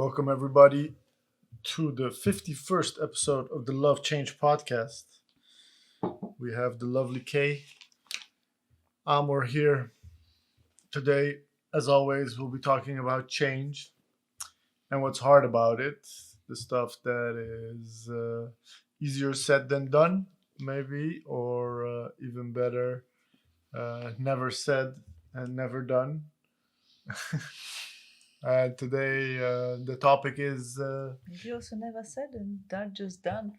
Welcome, everybody, to the 51st episode of the Love Change podcast. We have the lovely Kay Amor here. Today, as always, we'll be talking about change and what's hard about it, the stuff that is easier said than done, maybe, or even better, never said and never done. Today, the topic is. Maybe also never said and done, just done.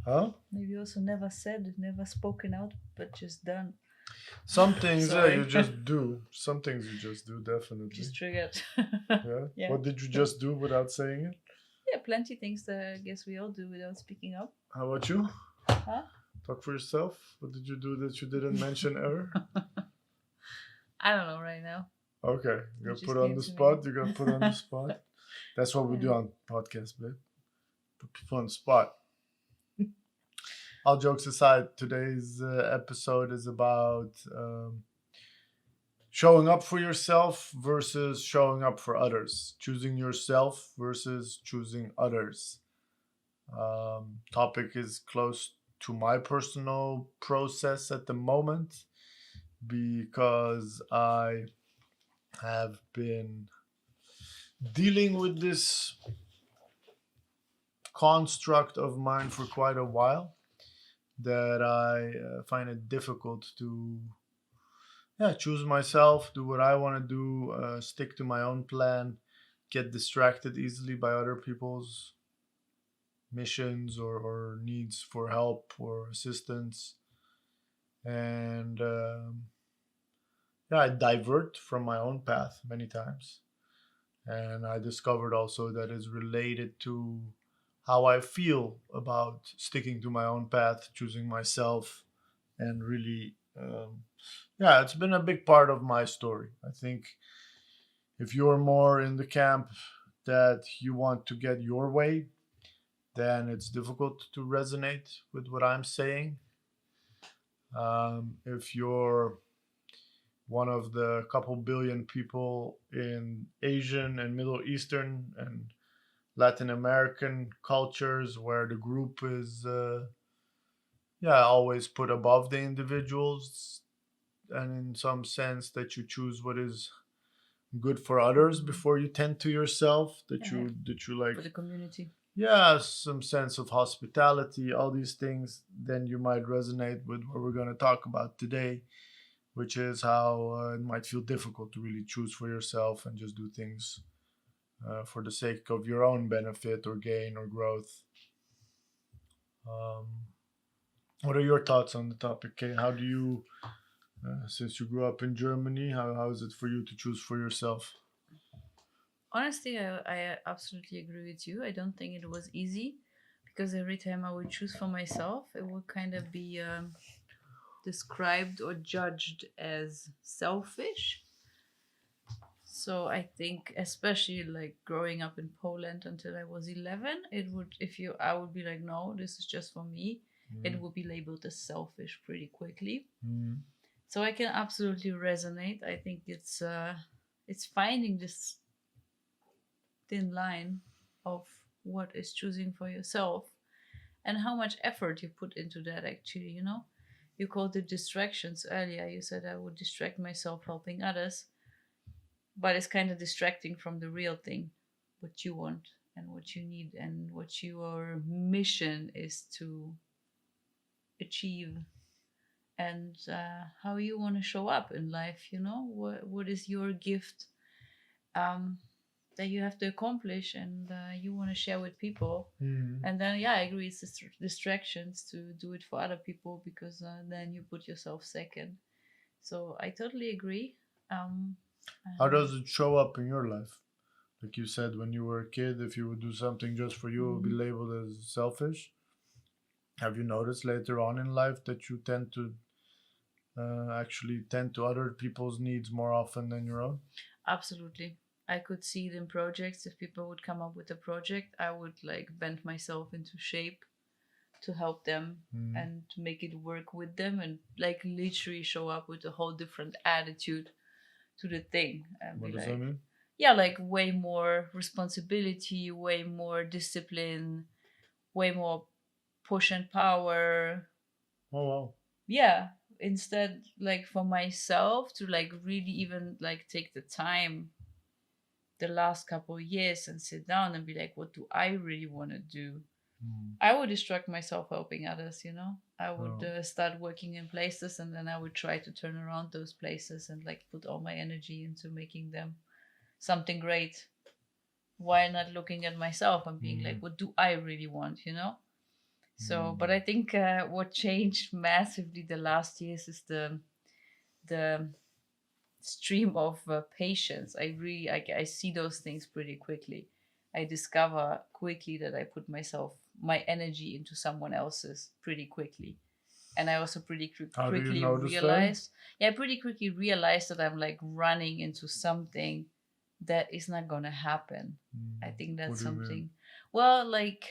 Huh? Maybe also never said, never spoken out, but just done. Some things, yeah, Sorry. you just do. Some things you just do, definitely. Just triggered. Yeah. Yeah. What did you just do without saying it? Yeah, plenty things that I guess we all do without speaking up. How about you? Huh? Talk for yourself. What did you do that you didn't mention ever? I don't know right now. Okay, you It got just put on came the to me. spot. You got put on the spot. That's what we do Yeah. on podcasts, babe. Put people on the spot. All jokes aside, today's episode is about showing up for yourself versus showing up for others. Choosing yourself versus choosing others. Topic is close to my personal process at the moment because I have been dealing with this construct of mine for quite a while that I find it difficult to choose myself, do what I want to do, stick to my own plan, get distracted easily by other people's missions or needs for help or assistance. And I divert from my own path many times. And I discovered also that is related to how I feel about sticking to my own path, choosing myself, and really, it's been a big part of my story. I think if you're more in the camp that you want to get your way, then it's difficult to resonate with what I'm saying. If you're one of the couple billion people in Asian and Middle Eastern and Latin American cultures where the group is, always put above the individuals, and in some sense that you choose what is good for others before you tend to yourself, that you like For the community. some sense of hospitality, all these things, then you might resonate with what we're going to talk about today, which is how it might feel difficult to really choose for yourself and just do things for the sake of your own benefit or gain or growth. Um, what are your thoughts on the topic, Kay? How do you, since you grew up in Germany, how is it for you to choose for yourself? Honestly, I absolutely agree with you. I don't think it was easy because every time I would choose for myself, it would kind of be described or judged as selfish. So I think, especially like growing up in Poland until I was 11, it would, if you, I would be like, no, this is just for me. It would be labeled as selfish pretty quickly. Mm. So I can absolutely resonate. I think it's finding this thin line of what is choosing for yourself and how much effort you put into that. Actually, you called it distractions earlier. You said I would distract myself helping others, but it's kind of distracting from the real thing, what you want and what you need and what your mission is to achieve, and how you want to show up in life. What is your gift, um, that you have to accomplish, and you want to share with people. Mm. And then, yeah, I agree, it's distractions to do it for other people, because then you put yourself second. So I totally agree. um, How and does it show up in your life? Like you said, when you were a kid, if you would do something just for you, it would be labeled as selfish. Have you noticed later on in life that you tend to actually tend to other people's needs more often than your own? Absolutely. I could see it in projects. If people would come up with a project, I would like bend myself into shape to help them Mm. and to make it work with them, and like literally show up with a whole different attitude to the thing and What be does that like, mean? yeah, like way more responsibility, way more discipline, way more push and power. Oh wow. Yeah, instead, like for myself to like really even like take the time the last couple of years and sit down and be like, what do I really want to do? Mm. I would distract myself helping others, you know. I would Oh. start working in places, and then I would try to turn around those places and like put all my energy into making them something great. Why not looking at myself and being like, Mm. what do I really want, you know? So, but Mm. I think what changed massively the last years is the stream of patience. I see those things pretty quickly. I discover quickly that I put my energy into someone else's pretty quickly, and I also How do you quickly notice that? realized, yeah, I pretty quickly realized that I'm like running into something that is not gonna happen. I Mm. think What that's do you mean? something. Well, like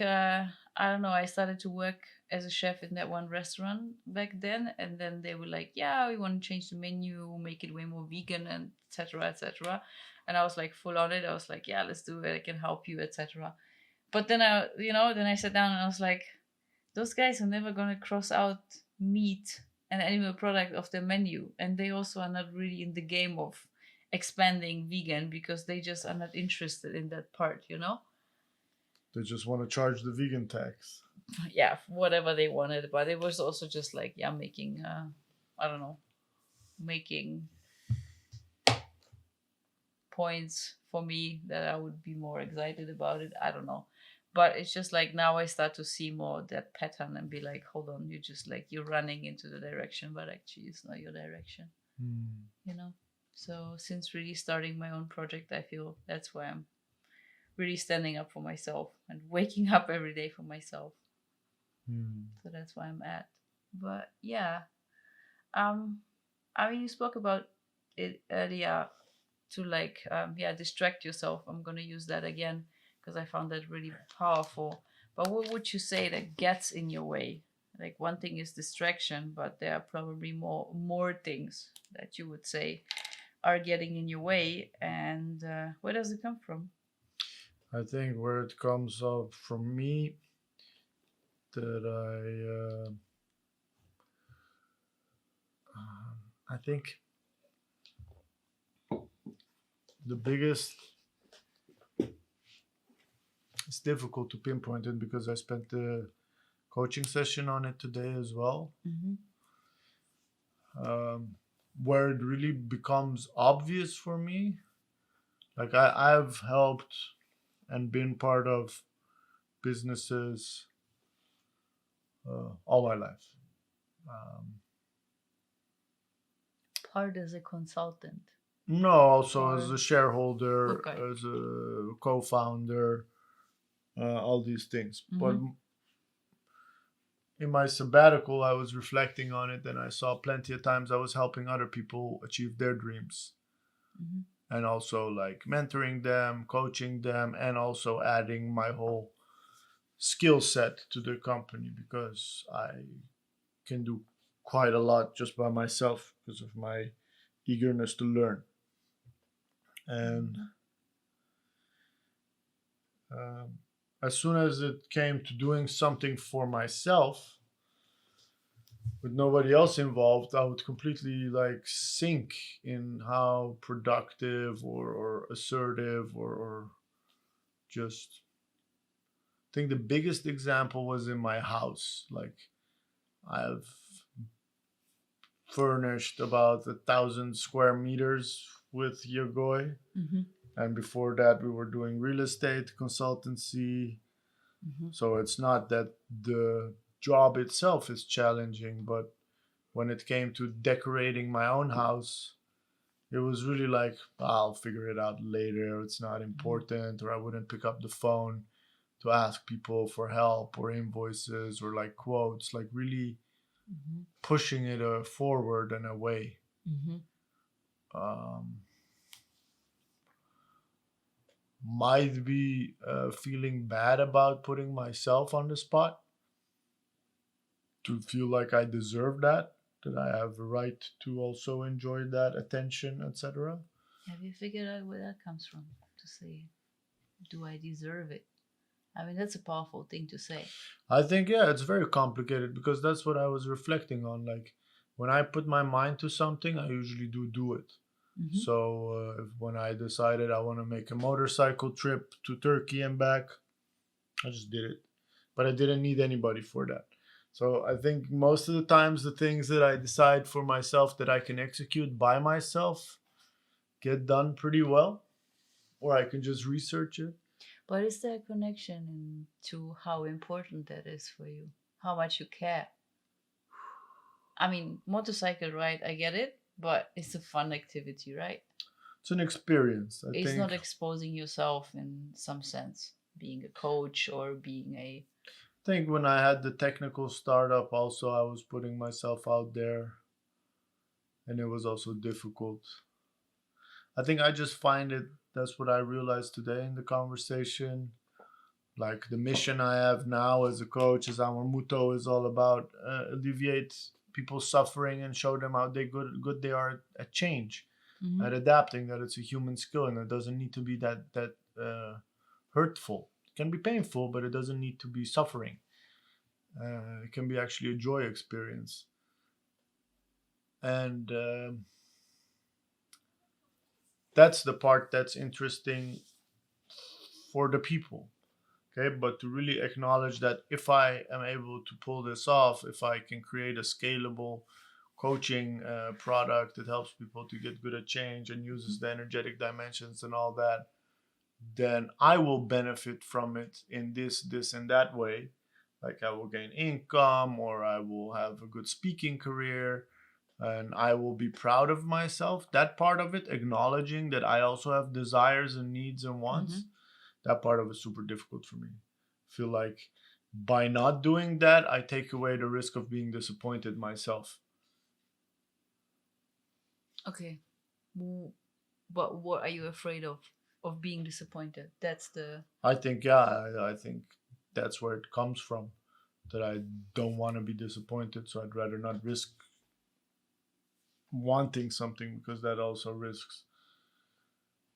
I don't know. I started to work as a chef in that one restaurant back then, and then they were like, "Yeah, we want to change the menu, make it way more vegan, and etc. etc." And I was like full on it. I was like, "Yeah, let's do it. I can help you, etc." But then then I sat down and I was like, those guys are never gonna cross out meat and animal product off their menu, and they also are not really in the game of expanding vegan because they just are not interested in that part, you know. They just want to charge the vegan tax. Yeah, whatever they wanted, but it was also just like, yeah, making I don't know, making points for me that I would be more excited about it. I don't know. But it's just like now I start to see more that pattern and be like, hold on, you're just like you're running into the direction, but actually it's not your direction, Mm. you know? So since really starting my own project, I feel that's why I'm really standing up for myself and waking up every day for myself. Mm. So that's where I'm at. But yeah, um, I mean, you spoke about it earlier to like yeah, distract yourself. I'm gonna use that again because I found that really powerful. But what would you say that gets in your way? Like one thing is distraction, but there are probably more things that you would say are getting in your way. And where does it come from? I think where it comes up from me that I think the biggest, it's difficult to pinpoint it because I spent the coaching session on it today as well. Mm-hmm. Where it really becomes obvious for me, like I've helped and been part of businesses all my life. Um, Part as a consultant. no, also as Or a shareholder, okay. as a co-founder, all these things. But Mm-hmm. in my sabbatical, I was reflecting on it, and I saw plenty of times I was helping other people achieve their dreams, Mm-hmm. and also like mentoring them, coaching them, and also adding my whole skill set to the company because I can do quite a lot just by myself because of my eagerness to learn. And Mm-hmm. um, as soon as it came to doing something for myself with nobody else involved, I would completely like sink in how productive or assertive or just. I think the biggest example was in my house. Like I've furnished about 1,000 square meters with Yogoi. Mm-hmm. And before that, we were doing real estate consultancy. Mm-hmm. So it's not that the job itself is challenging, but when it came to decorating my own house, it was really like, I'll figure it out later. It's not important, or I wouldn't pick up the phone to ask people for help or invoices or like quotes, like really Mm-hmm. pushing it forward and away. Mm-hmm. Um, might be feeling bad about putting myself on the spot to feel like I deserve that I have a right to also enjoy that attention, etc. Have you figured out where that comes from? To say, do I deserve it? I mean, that's a powerful thing to say. I think, yeah, it's very complicated because that's what I was reflecting on. Like, when I put my mind to something, I usually do it. Hmm. So, when I decided I want to make a motorcycle trip to Turkey and back, I just did it. But I didn't need anybody for that. So, I think most of the times, the things that I decide for myself that I can execute by myself get done pretty well, or I can just research it. But is there a connection to how important that is for you? How much you care? I mean, motorcycle ride, I get it, but it's a fun activity, right? It's an experience. I It's think not exposing yourself in some sense, being a coach or being a. think when I had the technical startup, also I was putting myself out there, and it was also difficult. I think I just find it. That's what I realized today in the conversation. Like the mission I have now as a coach, as our motto is all about alleviate people's suffering and show them how good they are at change, Mhm. at adapting. That it's a human skill and it doesn't need to be that hurtful. It can be painful, but it doesn't need to be suffering. It can be actually a joy experience. And that's the part that's interesting for the people. Okay, but to really acknowledge that if I am able to pull this off, if I can create a scalable coaching product that helps people to get good at change and uses the energetic dimensions and all that, then I will benefit from it in this and that way. Like I will gain income, or I will have a good speaking career, and I will be proud of myself. That part of it, acknowledging that I also have desires and needs and wants, Mhm. that part of it is super difficult for me. I feel like by not doing that, I take away the risk of being disappointed myself. Okay. But what are you afraid of? Of being disappointed? That's the. I think, yeah, I think that's where it comes from. That I don't want to be disappointed, so I'd rather not risk wanting something because that also risks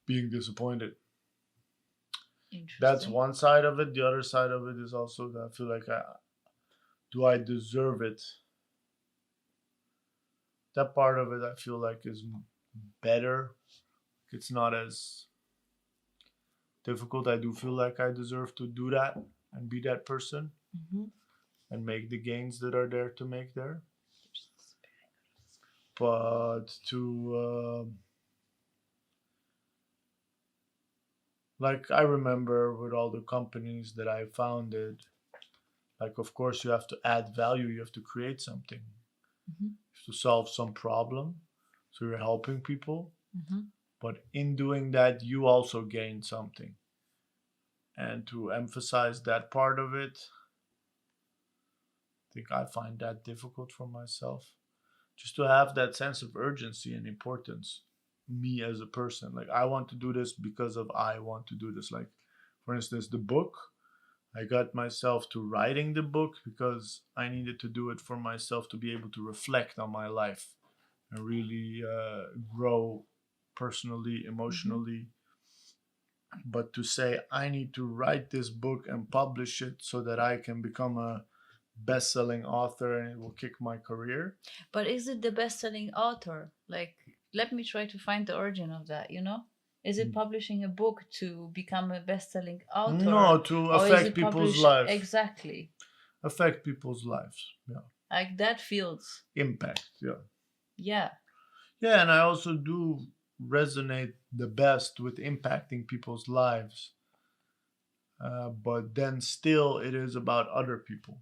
being disappointed. That's Interesting. one side of it. The other side of it is also that I feel like do I deserve it? That part of it I feel like is better. It's not as difficult. I do feel like I deserve to do that and be that person Hmm. and make the gains that are there to make there. But to like I remember with all the companies that I founded, like of course you have to add value, you have to create something, Hmm. you have to solve some problem, so you're helping people. Hmm. But in doing that, you also gain something. And to emphasize that part of it, I think I find that difficult for myself. Just to have that sense of urgency and importance, me as a person. Like, I want to do this because of I want to do this. Like, for instance, the book, I got myself to writing the book because I needed to do it for myself to be able to reflect on my life and really grow personally, Hmm. emotionally. But to say I need to write this book and publish it so that I can become a best-selling author and it will kick my career. But is it the best-selling author? Like, let me try to find the origin of that. Is it publishing a book to become a best-selling No, author, to or is affect it people's publish life. exactly Affect people's lives. Yeah. like that feels? Impact. Yeah. Yeah. Yeah, and I also do resonate the best with impacting people's lives. But then still, it is about other people.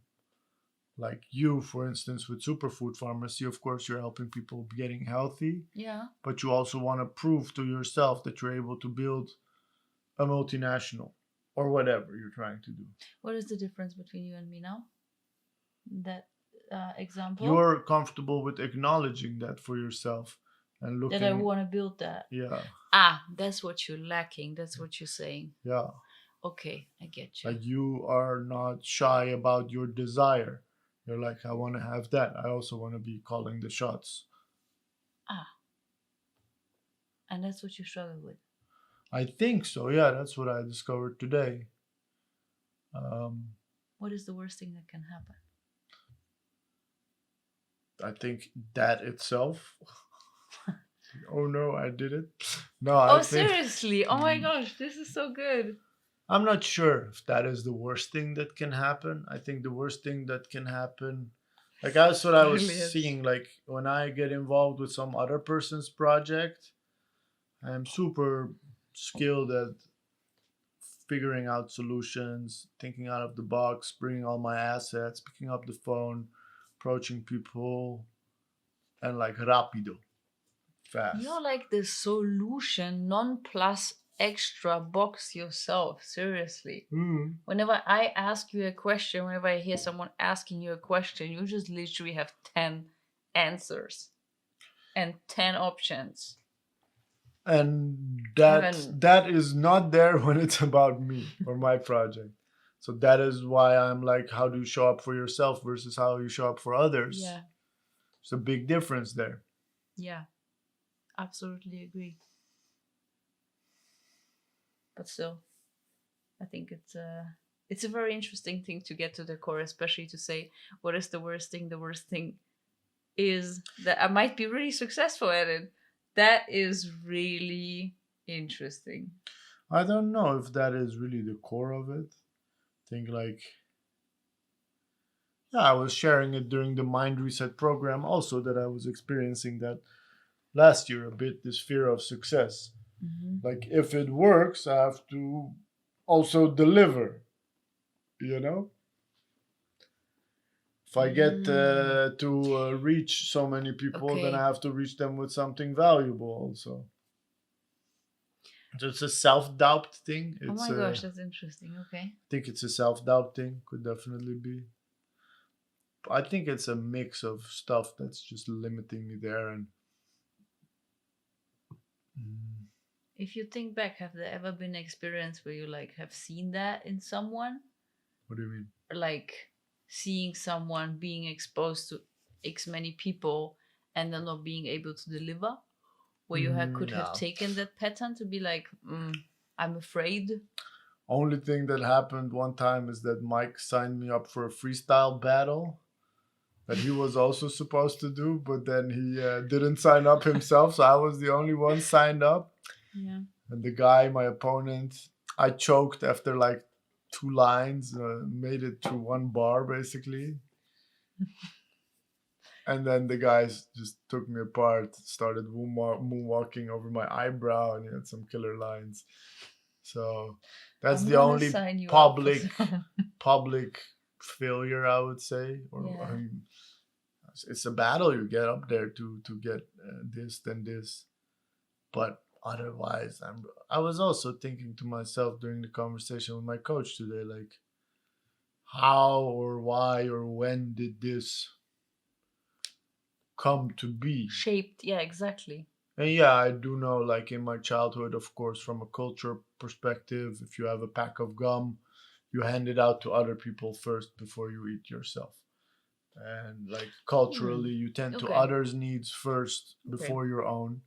Like you, for instance, with Superfood Pharmacy, of course, you're helping people getting healthy, Yeah. but you also want to prove to yourself that you're able to build a multinational or whatever you're trying to do. What is the difference between you and me now? That example You're comfortable with acknowledging that for yourself and that I looking, want to build that. yeah, That's what you're lacking. That's what you're saying. yeah. Okay, I get you. Like you are not shy about your desire. You're like, I want to have that. I also want to be calling the shots. Ah, And that's what you struggle with. I think so. Yeah, that's what I discovered today. What is the worst thing that can happen? I think that itself. Oh no, I did it. No, Oh, I think seriously? Oh my gosh, this is so good. I'm not sure if that is the worst thing that can happen. I think the worst thing that can happen, like that's what I was Brilliant. seeing. Like when I get involved with some other person's project, I'm super skilled at figuring out solutions, thinking out of the box, bringing all my assets, picking up the phone, approaching people, and like rapido, fast. You're like the solution non plus extra box yourself. Seriously. Mm. Whenever I ask you a question, whenever I hear someone asking you a question, you just literally have 10 answers and 10 options. And that is not there when it's about me or my project. So that is why I'm like, how do you show up for yourself versus how you show up for others? Yeah. It's a big difference there. Yeah. Absolutely agree. But still, I think it's a very interesting thing to get to the core, especially to say what is the worst thing. The worst thing is that I might be really successful at it. That is really interesting. I don't know if that is really the core of it. I think like, yeah, I was sharing it during the Mind Reset program also, that I was experiencing that last year a bit, this fear of success. Like if it works, I have to also deliver, you know? If I get to reach so many people, then Okay. I have to reach them with something valuable also. So it's a self-doubt thing. Oh It's my gosh, that's interesting. Okay. I think it's a self-doubt thing. Could definitely be. I think it's a mix of stuff that's just limiting me there. And If you think back, have there ever been an experience where you like have seen that in someone? what do you mean? Or like seeing someone being exposed to X many people and then not being able to deliver? Where you could have No. taken that pattern to be like, I'm afraid. Only thing that happened one time is that Mike signed me up for a freestyle battle that he was also supposed to do, but then he didn't sign up himself, so I was the only one signed up. Yeah. And the guy, my opponent, I choked after like 2 lines, made it through 1 bar basically. And then the guys just took me apart, started moonwalking over my eyebrow, and he had some killer lines. So that's I'm the gonna only sign you up public for some. public failure, I would say. Or Yeah. it's a battle. You get up there to get this, then this. But otherwise, I was also thinking to myself during the conversation with my coach today, like, how or why or when did this come to be? Shaped, yeah, exactly. And yeah, I do know, like in my childhood, of course, from a culture perspective, if you have a pack of gum, you hand it out to other people first before you eat yourself. And like culturally, you tend to Okay. others' needs first Okay. before your own.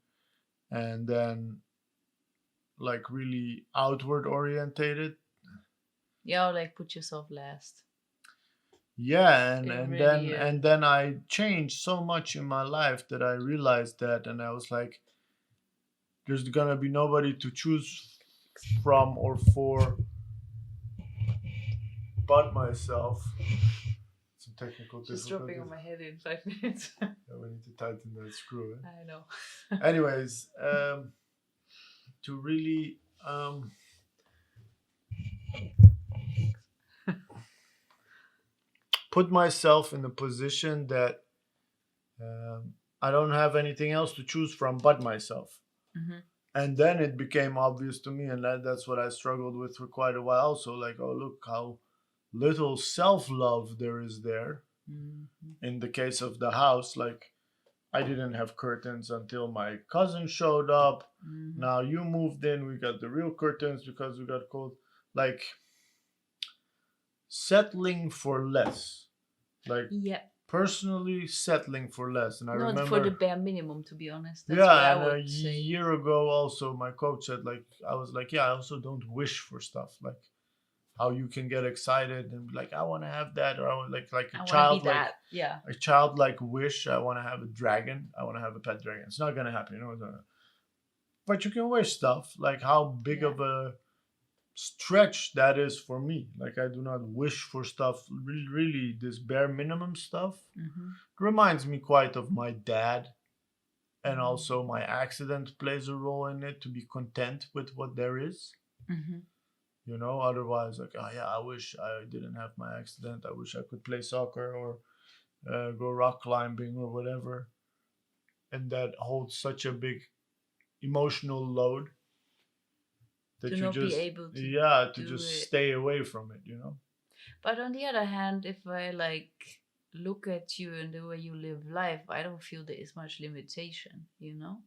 And then like really outward orientated. Yeah, or like put yourself last. Yeah, It and really is. and then I changed so much in my life that I realized that, and I was like, there's gonna be nobody to choose from or for but myself. Some technical Just difficulties. dropping on my head in 5 minutes. Yeah, we need to tighten that screw. I know. Anyways, to really put myself in a position that I don't have anything else to choose from but myself. And then it became obvious to me, and that's what I struggled with for quite a while. Also, like, oh, look how little self-love there is there. In the case of the house, like, I didn't have curtains until my cousin showed up. Now you moved in, we got the real curtains because we got cold. Like, settling for less. Like, Yeah. personally settling for less. And I Not for the remember, bare minimum, to be honest. That's what yeah, I and a would say. year ago also, my coach said, like, I was like, yeah, I also don't wish for stuff. Like, how you can get excited and be like, I want to have that, or I want like I want to be like that. Yeah. a childlike wish. I want to have a dragon. I want to have a pet dragon. It's not gonna happen, you know. But you can wish stuff. Like how big Yeah. of a stretch that is for me. Like I do not wish for stuff. Really, really, this bare minimum stuff Mm-hmm. reminds me quite of my dad, and also my accident plays a role in it to be content with what there is. Mm-hmm. You know, otherwise, like, oh yeah, I wish I didn't have my accident. I wish I could play soccer or go rock climbing or whatever. And that holds such a big emotional load To that you not be just, able to yeah, to do just it. stay away from it, you know? But on the other hand, if I like look at you and the way you live life, I don't feel there is much limitation, you know?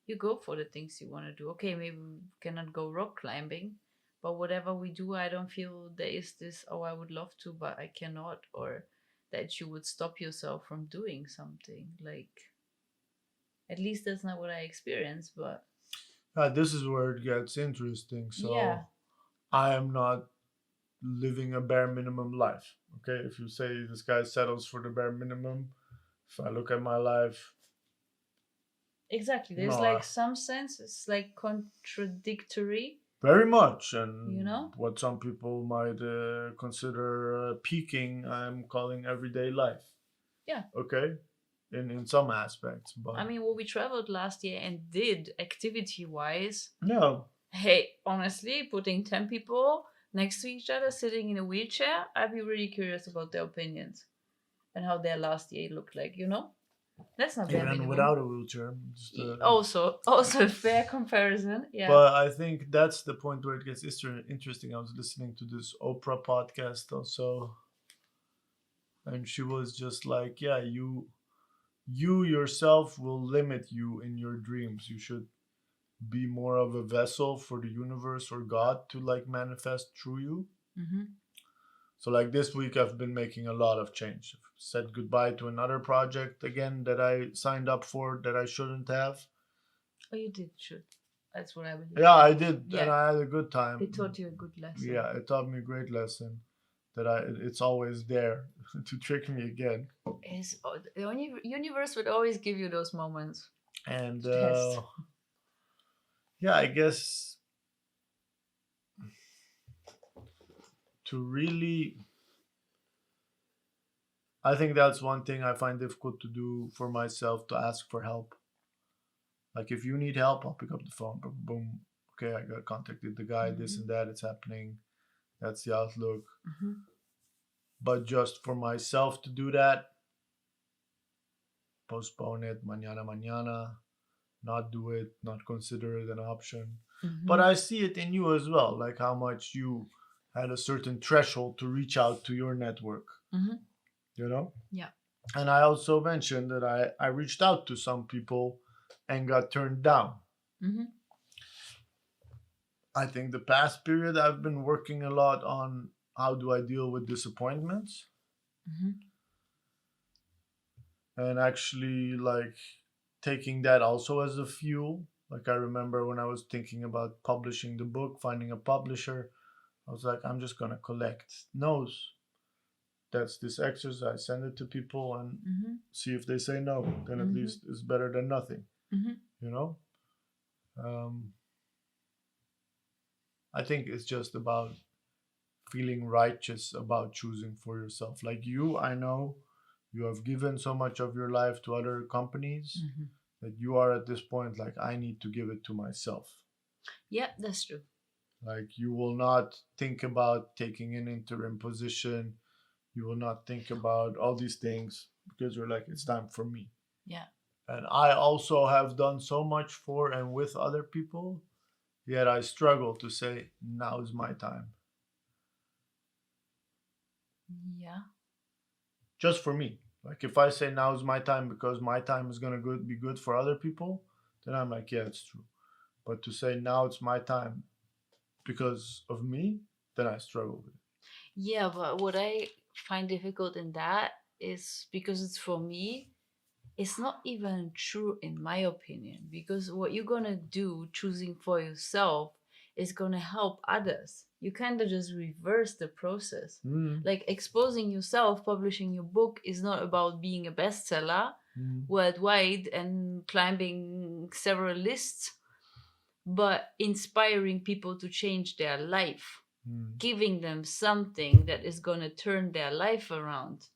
You go for the things you want to do. Okay, maybe we cannot go rock climbing, but whatever we do, I don't feel there is this, oh, I would love to, but I cannot, or that you would stop yourself from doing something. Like, at least that's not what I experience, but This is where it gets interesting. yeah. So I am not living a bare minimum life. Okay, if you say this guy settles for the bare minimum, if I look at my life, Exactly. There's no, like some sense, it's like contradictory, very much. you And know? what some people might consider peaking, I'm calling everyday life. Yeah. Okay, in some aspects, but I mean, what we traveled last year and did activity wise, no, hey, honestly, putting 10 people next to each other sitting in a wheelchair, I'd be really curious about their opinions and how their last year looked like, you know? That's not bare even minimum. without a wheelchair, just, Also a fair comparison. Yeah. but I think that's the point where it gets interesting. I was listening to this Oprah podcast also, and she was just like, yeah, you yourself will limit you in your dreams. You should be more of a vessel for the universe or God to like manifest through you. Mm-hmm. So like this week I've been making a lot of change. I've said goodbye to another project again that I signed up for that I shouldn't have. Oh, you did, should. That's what I believe. Yeah, I did, and Yeah. I had a good time. It taught you a good lesson. Yeah, it taught me a great lesson that it's always there to trick me again. The universe would always give you those moments. And Best. yeah, I guess to really, I think that's one thing I find difficult to do for myself, to ask for help. Like if you need help, I'll pick up the phone. Boom, boom. Okay, I got contacted the guy. This and that. It's happening. That's the outlook. Mm-hmm. But just for myself to do that, postpone it, mañana, not do it, not consider it an option. Mm-hmm. But I see it in you as well, like how much you had a certain threshold to reach out to your network, Mm-hmm. you know? Yeah. And I also mentioned that I reached out to some people and got turned down. Mm-hmm. I think the past period I've been working a lot on how do I deal with disappointments, Mm-hmm. and actually like taking that also as a fuel. Like I remember when I was thinking about publishing the book, finding a publisher, I was like, I'm just gonna collect no's. That's this exercise. Send it to people and Mm-hmm. see if they say no. Then at least it's better than nothing. Mm-hmm. You know. I think it's just about feeling righteous about choosing for yourself. Like you, I know you have given so much of your life to other companies Mm-hmm. that you are at this point like I need to give it to myself. Yeah, that's true. Like you will not think about taking an interim position. You will not think about all these things because you're like, it's time for me. Yeah. And I also have done so much for and with other people, yet I struggle to say, now is my time. Yeah. Just for me. Like if I say now is my time because my time is gonna be good for other people, then I'm like, yeah, it's true. But to say now it's my time because of me, then I struggle with it. Yeah, but what I find difficult in that is because it's for me, it's not even true in my opinion, because what you're gonna do choosing for yourself is gonna help others. You kind of just reverse the process. Like exposing yourself, publishing your book is not about being a bestseller worldwide and climbing several lists, but inspiring people to change their life, giving them something that is going to turn their life around.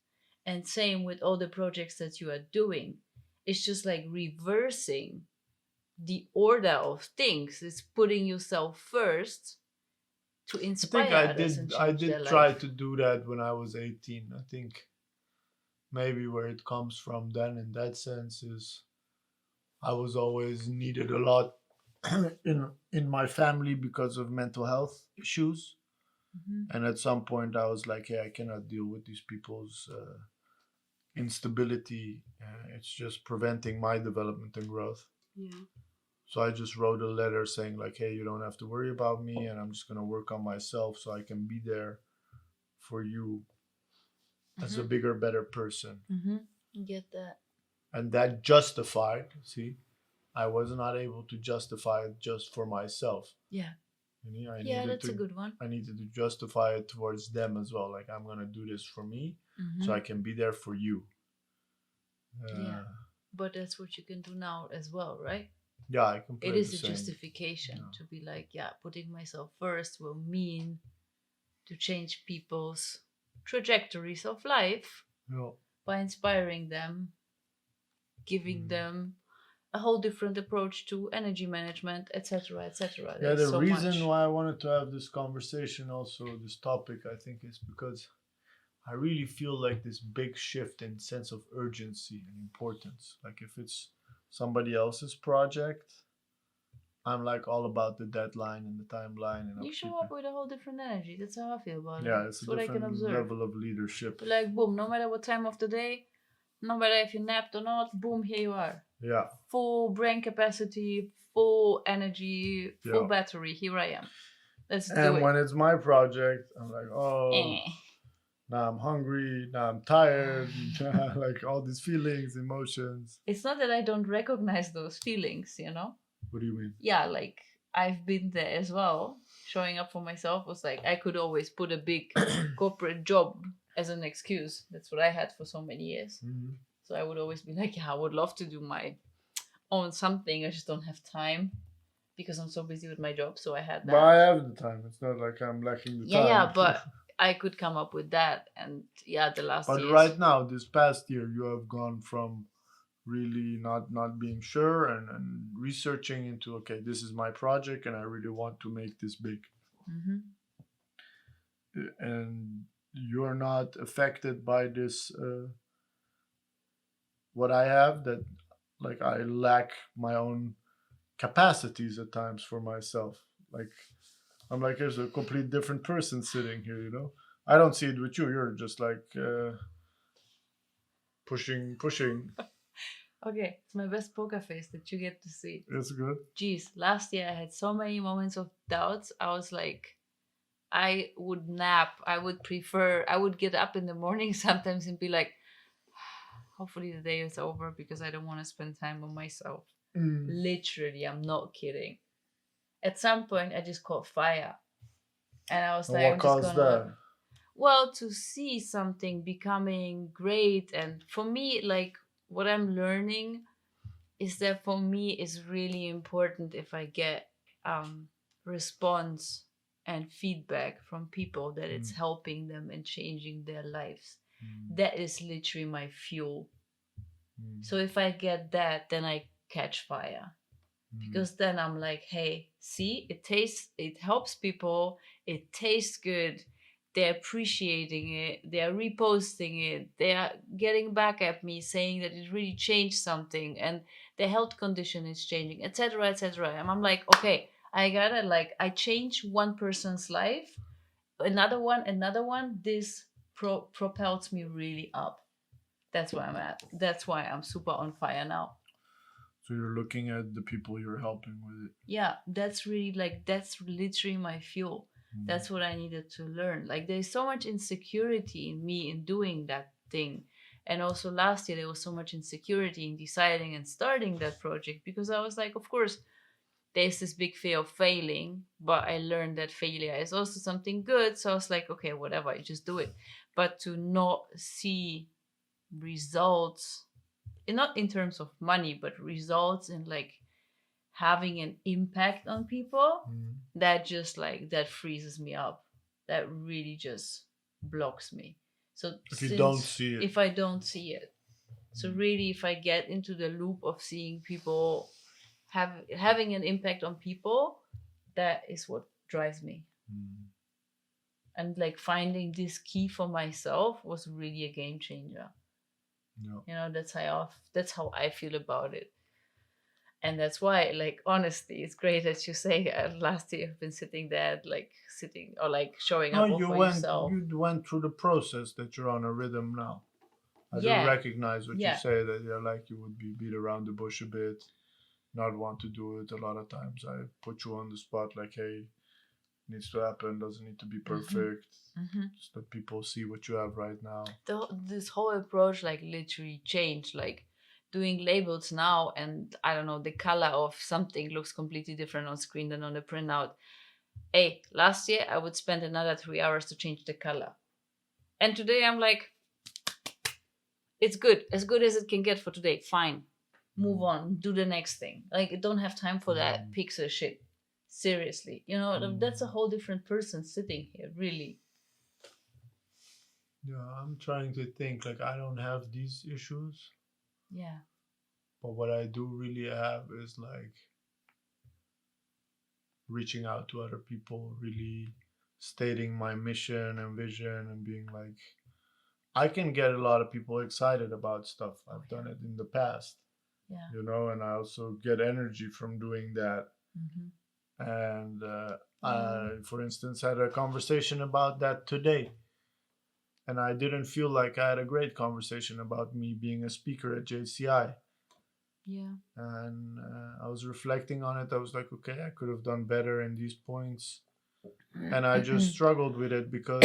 And same with all the projects that you are doing. It's just like reversing the order of things. It's putting yourself first to I think inspire I others and did. I change their did try life. to do that when I was 18. I think maybe where it comes from then, in that sense, is I was always needed a lot in my family because of mental health issues, Mhm. and at some point I was like, hey, I cannot deal with these people's instability. It's just preventing my development and growth. Yeah. So I just wrote a letter saying like, hey, you don't have to worry about me, and I'm just gonna work on myself so I can be there for you as a Mhm. bigger, better person. Get that. And that justified, see, I was not able to justify it just for myself. Yeah. You know, Yeah, that's a good one. I needed to justify it towards them as well. Like, I'm gonna do this for me so I can be there for you. Yeah. But that's what you can do now as well, right? Yeah, I can It play is the a same. justification Yeah. to be like, yeah, putting myself first will mean to change people's trajectories of life Yeah. by inspiring them, giving them a whole different approach to energy management, etc., etc. Yeah, There's the so reason much. why I wanted to have this conversation, also this topic, I think, is because I really feel like this big shift in sense of urgency and importance. Like if it's somebody else's project, I'm like all about the deadline and the timeline and You show upkeep. up with a whole different energy. That's how I feel about it. Yeah, it's That's a what I can different observe. level of leadership. Like, boom, no matter what time of the day, no matter if you napped or not, boom, here you are. Yeah. Full brain capacity, full energy, full Yeah. battery. Here I am. Let's do And it. when it's my project, I'm like, oh, Eh. now I'm hungry, now I'm tired, like all these feelings, emotions. It's not that I don't recognize those feelings, you know? What do you mean? Yeah, like I've been there as well. Showing up for myself was like I could always put a big corporate job as an excuse. That's what I had for so many years. Mhm. So I would always be like, yeah, I would love to do my own something. I just don't have time because I'm so busy with my job. So I had that. But I have the time. It's not like I'm lacking the time. Yeah, but I could come up with that. And yeah, the last But years. right now, this past year, you have gone from really not being sure and researching into, okay, this is my project and I really want to make this big. And you're not affected by this, what I have, that like I lack my own capacities at times for myself. Like I'm like, there's a complete different person sitting here, you know. I don't see it with you. You're just like pushing. Okay, it's my best poker face that you get to see. It's good. Geez, last year I had so many moments of doubts. I was like, I would nap. I would get up in the morning sometimes and be like, hopefully the day is over because I don't want to spend time on myself. Literally, I'm not kidding. At some point, I just caught fire. And I was And like, what I'm just caused gonna. that? Well, to see something becoming great. And for me, like, what I'm learning is that for me, it's really important if I get response and feedback from people that it's helping them and changing their lives. That is literally my fuel. So if I get that, then I catch fire. Because then I'm like, hey, see, it helps people, it tastes good, they're appreciating it, they're reposting it, they're getting back at me saying that it really changed something and their health condition is changing, etc., etc. And I'm like, okay, I change one person's life, another one, this propels me really up. That's where I'm at. That's why I'm super on fire now. So you're looking at the people you're helping with it. Yeah, that's literally my fuel. That's what I needed to learn. Like there's so much insecurity in me in doing that thing. And also last year there was so much insecurity in deciding and starting that project, because I was like, of course there's this big fear of failing, but I learned that failure is also something good. So I was like, okay, whatever, you just do it. But to not see results, not in terms of money, but results in like having an impact on people, that just like that freezes me up. That really just blocks me. So If you don't since see it. if I don't see it, so really if I get into the loop of seeing people having an impact on people, that is what drives me. And like finding this key for myself was really a game changer. Yeah. You know, that's how I feel about it. And that's why, like, honestly, it's great that you say last year you've been sitting there, like sitting or like showing No, up all for yourself. you went through the process that you're on a rhythm now. I do Yeah. recognize what Yeah. you say, that you're like, you would be beat around the bush a bit, not want to do it. A lot of times I put you on the spot, like, hey, needs to happen, doesn't need to be perfect. Just that people see what you have right now. This whole approach like literally changed. Like doing labels now, and I don't know, the color of something looks completely different on screen than on the printout. Hey, last year I would spend another 3 hours to change the color, and today I'm like, it's good, as good as it can get for today. Fine, move on, do the next thing. Like I don't have time for that pixel shit. Seriously, you know, that's a whole different person sitting here, really. Yeah, I'm trying to think, like, I don't have these issues, Yeah. but what I do really have is like reaching out to other people, really stating my mission and vision, and being like, I can get a lot of people excited about stuff. I've done it in the past, Yeah. you know, and I also get energy from doing that. And I, for instance, had a conversation about that today. And I didn't feel like I had a great conversation about me being a speaker at JCI. Yeah. And I was reflecting on it. I was like, okay, I could have done better in these points. And I just struggled with it because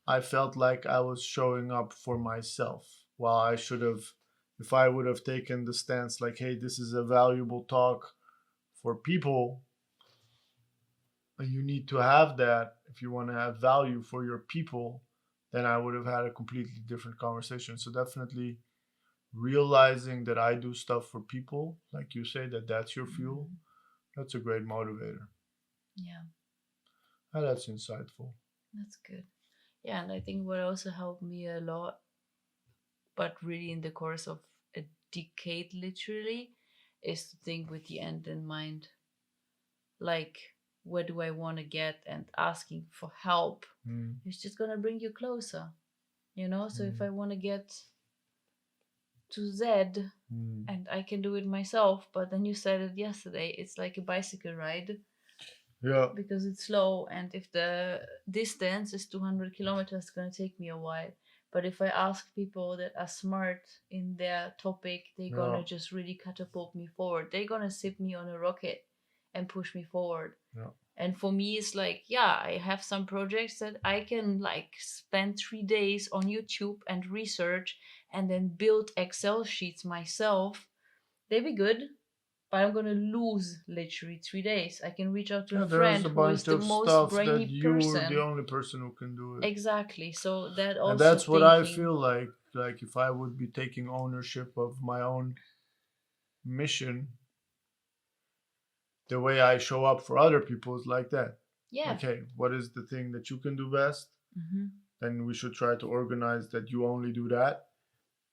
I felt like I was showing up for myself. While I should have, if I would have taken the stance like, hey, this is a valuable talk for people, and you need to have that if you want to have value for your people, then I would have had a completely different conversation. So definitely realizing that I do stuff for people, like you say, that's your fuel, that's a great motivator. Yeah. Oh, that's insightful. That's good. Yeah, and I think what also helped me a lot, but really in the course of a decade literally, is to think with the end in mind. Like, where do I want to get, and asking for help is just going to bring you closer. You know, so if I want to get to Z and I can do it myself, but then you said it yesterday, it's like a bicycle ride. Yeah. Because it's slow, and if the distance is 200 kilometers, it's going to take me a while. But if I ask people that are smart in their topic, they're going to just really catapult me forward. They're going to zip me on a rocket and push me forward. Yeah. And for me, it's like, yeah, I have some projects that I can like spend 3 days on YouTube and research and then build Excel sheets myself. They'd be good, but I'm gonna lose literally 3 days. I can reach out to a friend who is the most brainy that you're person. the only person who can do it. Exactly. So that also, and that's what I feel like. Like if I would be taking ownership of my own mission, the way I show up for other people is like that. Yeah. Okay, what is the thing that you can do best? Then we should try to organize that you only do that.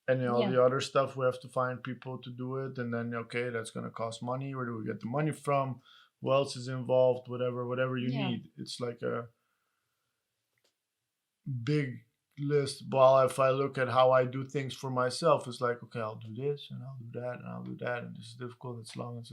And all the other stuff, we have to find people to do it. And then, okay, that's going to cost money. Where do we get the money from? Who else is involved? Whatever you need. It's like a big list. While if I look at how I do things for myself, it's like, okay, I'll do this and I'll do that and I'll do that. And this is difficult. It's long.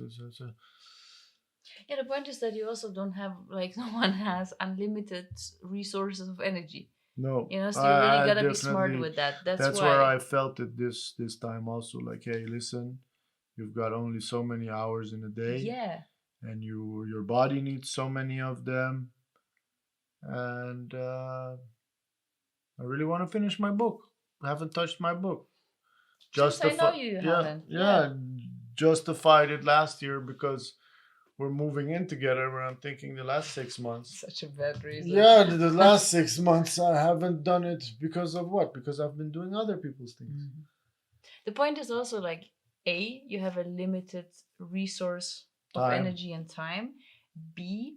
Yeah, the point is that you also don't have, like, no one has unlimited resources of energy. No, you know, so you really gotta be smart with that. That's why. Where I felt it this time also. Like, hey, listen, you've got only so many hours in a day. Yeah. And your body needs so many of them. And I really want to finish my book. haven't touched my book. Since I know you haven't. Yeah, justified it last year because we're moving in together. Where I'm thinking the last 6 months. Such a bad reason. Yeah, the last 6 months I haven't done it because of what? Because I've been doing other people's things. The point is also like A, you have a limited resource of Time. energy and time. B,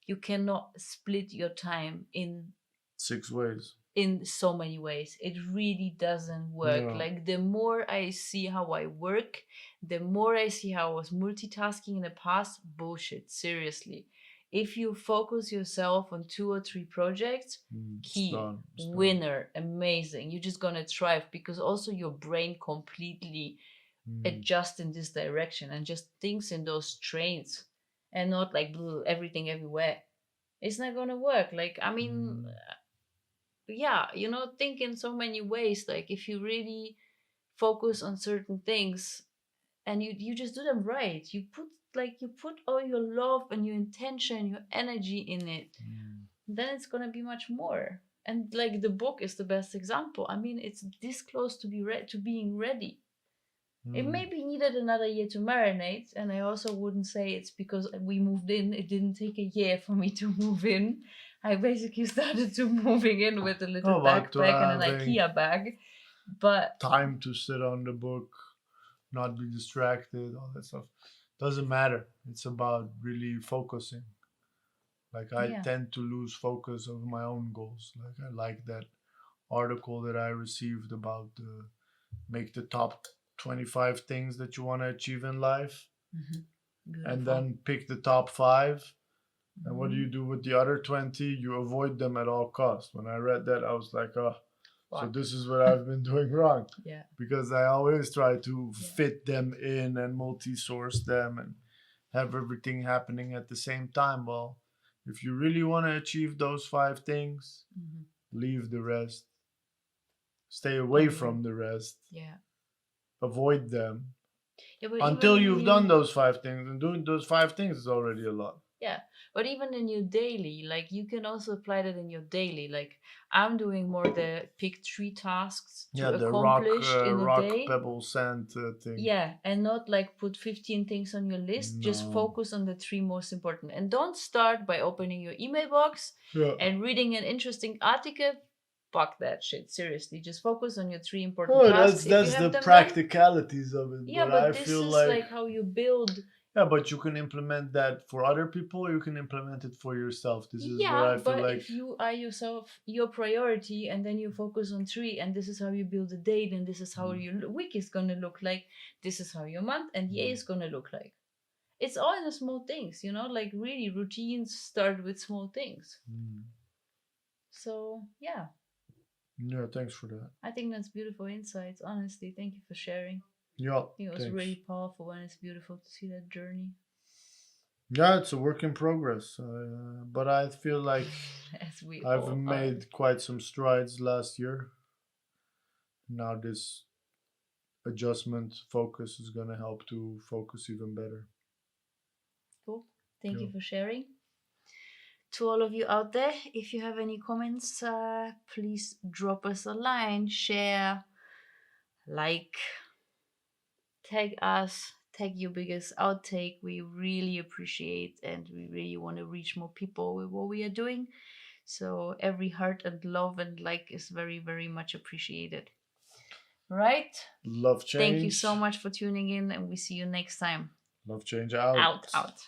you cannot split your time in 6 ways. so many ways. It really doesn't work. No. Like the more I see how I work, the more I see how I was multitasking in the past. Bullshit, seriously. If you focus yourself on 2 or 3 projects, key, Done. winner, amazing. You're just gonna thrive because also your brain completely adjusts in this direction and just thinks in those trains and not like everything everywhere. It's not gonna work. Like, I mean, yeah, think in so many ways. Like if you really focus on certain things and you just do them right, you put all your love and your intention, your energy in it, then it's gonna be much more. And like the book is the best example. I mean, it's this close to being ready. It maybe needed another year to marinate, and I also wouldn't say it's because we moved in. It didn't take a year for me to move in. I basically started to moving in with a little backpack and an IKEA bag. But time to sit on the book, not be distracted, all that stuff. Doesn't matter. It's about really focusing. Like I tend to lose focus of my own goals. Like I like that article that I received about make the top 25 things that you want to achieve in life, and then pick the top 5. And what do you do with the other 20? You avoid them at all costs. When I read that, I was like, oh, so this is what I've been doing wrong. Yeah. Because I always try to fit them in and multi-source them and have everything happening at the same time. Well, if you really want to achieve those 5 things, leave the rest. Stay away from the rest. Yeah. Avoid them. Yeah, until you've done those 5 things. And doing those 5 things is already a lot. Yeah, but even in your daily, like you can also apply that in your daily. Like I'm doing more the pick 3 tasks to accomplish in a rock, day. pebble, sand thing. Yeah, and not like put 15 things on your list. Just focus on the 3 most important. And don't start by opening your email box and reading an interesting article. Fuck that shit. Seriously, just focus on your 3 important tasks. That's the practicalities of it. Yeah, but this is like how you build. Yeah, but you can implement that for other people. You can implement it for yourself. This is what I feel like. If you are yourself your priority, and then you focus on 3, and this is how you build a day, then this is how your week is gonna look like. This is how your month and year is gonna look like. It's all in the small things, like really routines start with small things. So yeah. Yeah, thanks for that. I think that's beautiful insights. Honestly, thank you for sharing. Yeah, it was really powerful, and it's beautiful to see that journey. Yeah, it's a work in progress, but I feel like I've made quite some strides last year. Now this adjustment focus is going to help to focus even better. Cool. Thank you for sharing. To all of you out there, if you have any comments, please drop us a line, share, like, tag us, tag your biggest outtake. We really appreciate, and we really want to reach more people with what we are doing. So every heart and love and like is very, very much appreciated. Right? Love change. Thank you so much for tuning in, and we see you next time. Love change out. Out.